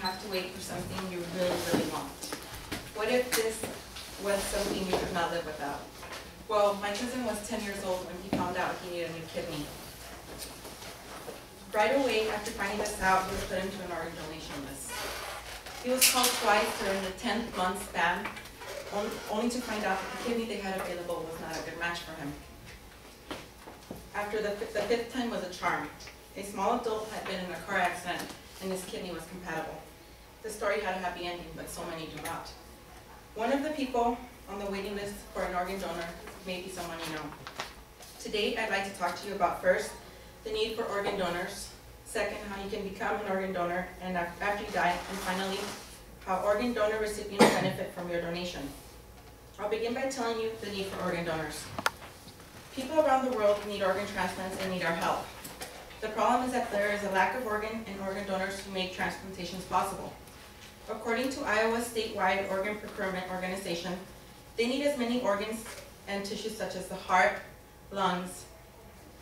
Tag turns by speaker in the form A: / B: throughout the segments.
A: have to wait for something you really, really want? What if this was something you could not live without? Well, my cousin was 10 years old when he found out he needed a new kidney. Right away after finding this out, he was put into an organ donation list. He was called twice during the 10th-month span, only to find out that the kidney they had available was not a good match for him. After the fifth time was a charm. A small adult had been in a car accident and his kidney was compatible. The story had a happy ending, but so many do not. One of the people on the waiting list for an organ donor may be someone you know. Today, I'd like to talk to you about first, the need for organ donors, second, how you can become an organ donor and after you die, and finally, how organ donor recipients benefit from your donation. I'll begin by telling you the need for organ donors. People around the world need organ transplants and need our help. The problem is that there is a lack of organ donors who make transplantations possible. According to Iowa's statewide organ procurement organization, they need as many organs and tissues such as the heart, lungs,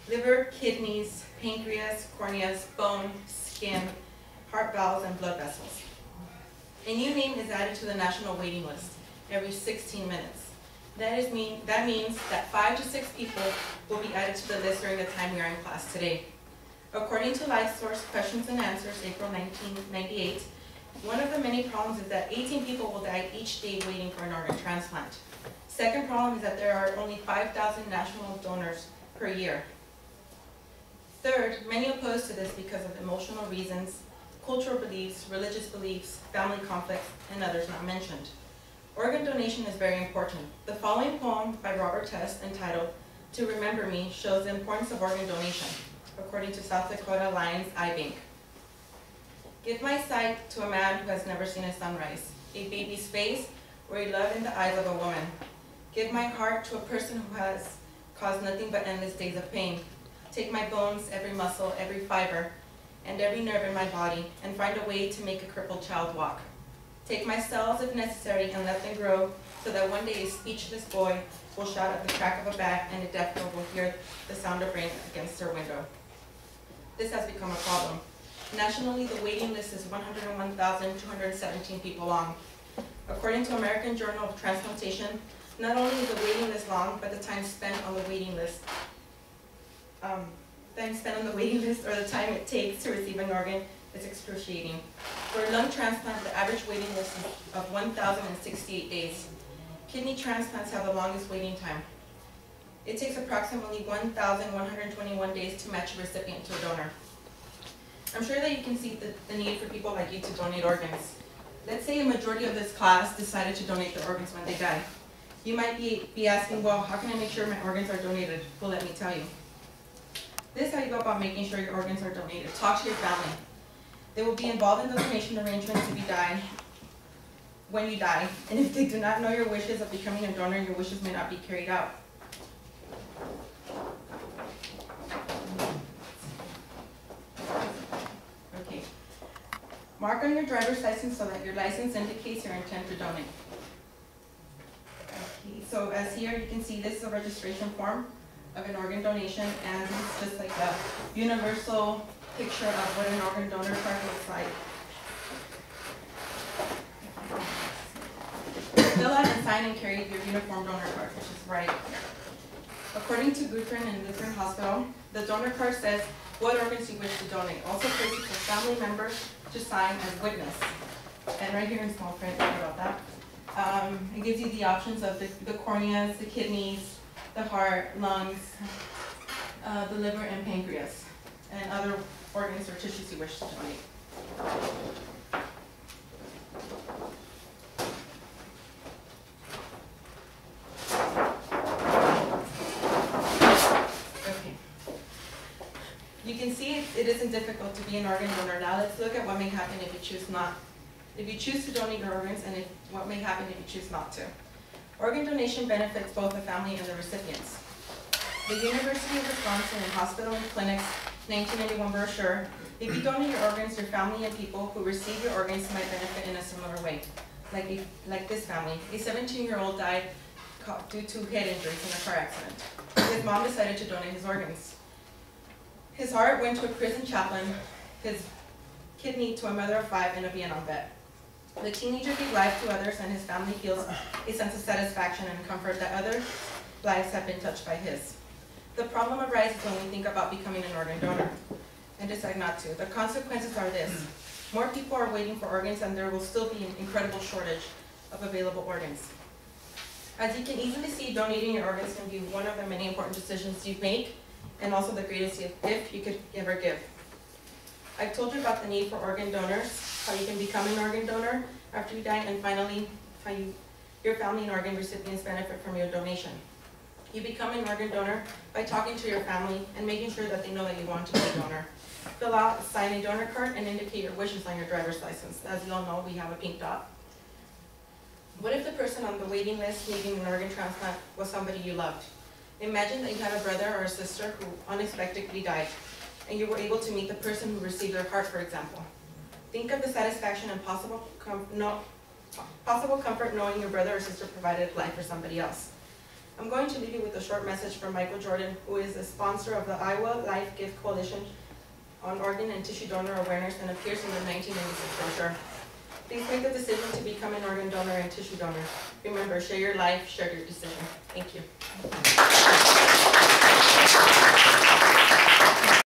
A: liver, kidneys, pancreas, corneas, bone, skin, heart valves, and blood vessels. A new name is added to the national waiting list every 16 minutes. That means that 5 to 6 people will be added to the list during the time we are in class today. According to LifeSource Questions and Answers, April 1998, one of the many problems is that 18 people will die each day waiting for an organ transplant. Second problem is that there are only 5,000 national donors per year. Third, many oppose to this because of emotional reasons, cultural beliefs, religious beliefs, family conflicts, and others not mentioned. Organ donation is very important. The following poem by Robert Test, entitled "To Remember Me," shows the importance of organ donation, according to South Dakota Lions Eye Bank. Give my sight to a man who has never seen a sunrise, a baby's face, or a love in the eyes of a woman. Give my heart to a person who has caused nothing but endless days of pain. Take my bones, every muscle, every fiber, and every nerve in my body, and find a way to make a crippled child walk. Take my cells if necessary and let them grow so that one day a speechless boy will shout at the crack of a bat and a deaf girl will hear the sound of rain against her window. This has become a problem. Nationally, the waiting list is 101,217 people long. According to American Journal of Transplantation, not only is the waiting list long, but the time spent on the waiting list, or the time it takes to receive an organ is excruciating. For a lung transplant, the average waiting list is of 1,068 days. Kidney transplants have the longest waiting time. It takes approximately 1,121 days to match a recipient to a donor. I'm sure that you can see the need for people like you to donate organs. Let's say a majority of this class decided to donate their organs when they die. You might be asking, well, how can I make sure my organs are donated? Well, let me tell you. This is how you go about making sure your organs are donated. Talk to your family. They will be involved in the donation arrangements when you die. And if they do not know your wishes of becoming a donor, your wishes may not be carried out. Okay. Mark on your driver's license so that your license indicates your intent to donate. Okay. So as here you can see, this is a registration form of an organ donation, and it's just like a universal picture of what an organ donor card looks like. Fill out and sign and carry your uniform donor card, which is right here. According to Lutheran and Lutheran Hospital, the donor card says what organs you wish to donate. Also places for family members to sign as witness. And right here in small print, think about that. It gives you the options of the corneas, the kidneys, the heart, lungs, the liver, and pancreas, and other organs or tissues you wish to donate. Okay. You can see it isn't difficult to be an organ donor. Now let's look at what may happen if you choose not. If you choose to donate your organs, and what may happen if you choose not to. Organ donation benefits both the family and the recipients. The University of Wisconsin and Hospital and Clinics 1991 brochure, if you donate your organs, your family and people who receive your organs might benefit in a similar way. Like this family. A 17-year-old died due to head injuries in a car accident. His mom decided to donate his organs. His heart went to a prison chaplain. His kidney to a mother of 5 in a Vietnam vet. The teenager gave life to others, and his family feels a sense of satisfaction and comfort that other lives have been touched by his. The problem arises when we think about becoming an organ donor and decide not to. The consequences are this. More people are waiting for organs, and there will still be an incredible shortage of available organs. As you can easily see, donating your organs can be one of the many important decisions you make, and also the greatest gift you could ever give. I've told you about the need for organ donors, how you can become an organ donor after you die, and finally, how your family and organ recipients benefit from your donation. You become an organ donor by talking to your family and making sure that they know that you want to be a donor. Fill out, sign a donor card, and indicate your wishes on your driver's license. As you all know, we have a pink dot. What if the person on the waiting list needing an organ transplant was somebody you loved? Imagine that you had a brother or a sister who unexpectedly died, and you were able to meet the person who received their heart, for example. Think of the satisfaction and possible comfort knowing your brother or sister provided life for somebody else. I'm going to leave you with a short message from Michael Jordan, who is the sponsor of the Iowa Life Gift Coalition on Organ and Tissue Donor Awareness and appears in the 1996 brochure. Please make the decision to become an organ donor and tissue donor. Remember, share your life, share your decision. Thank you.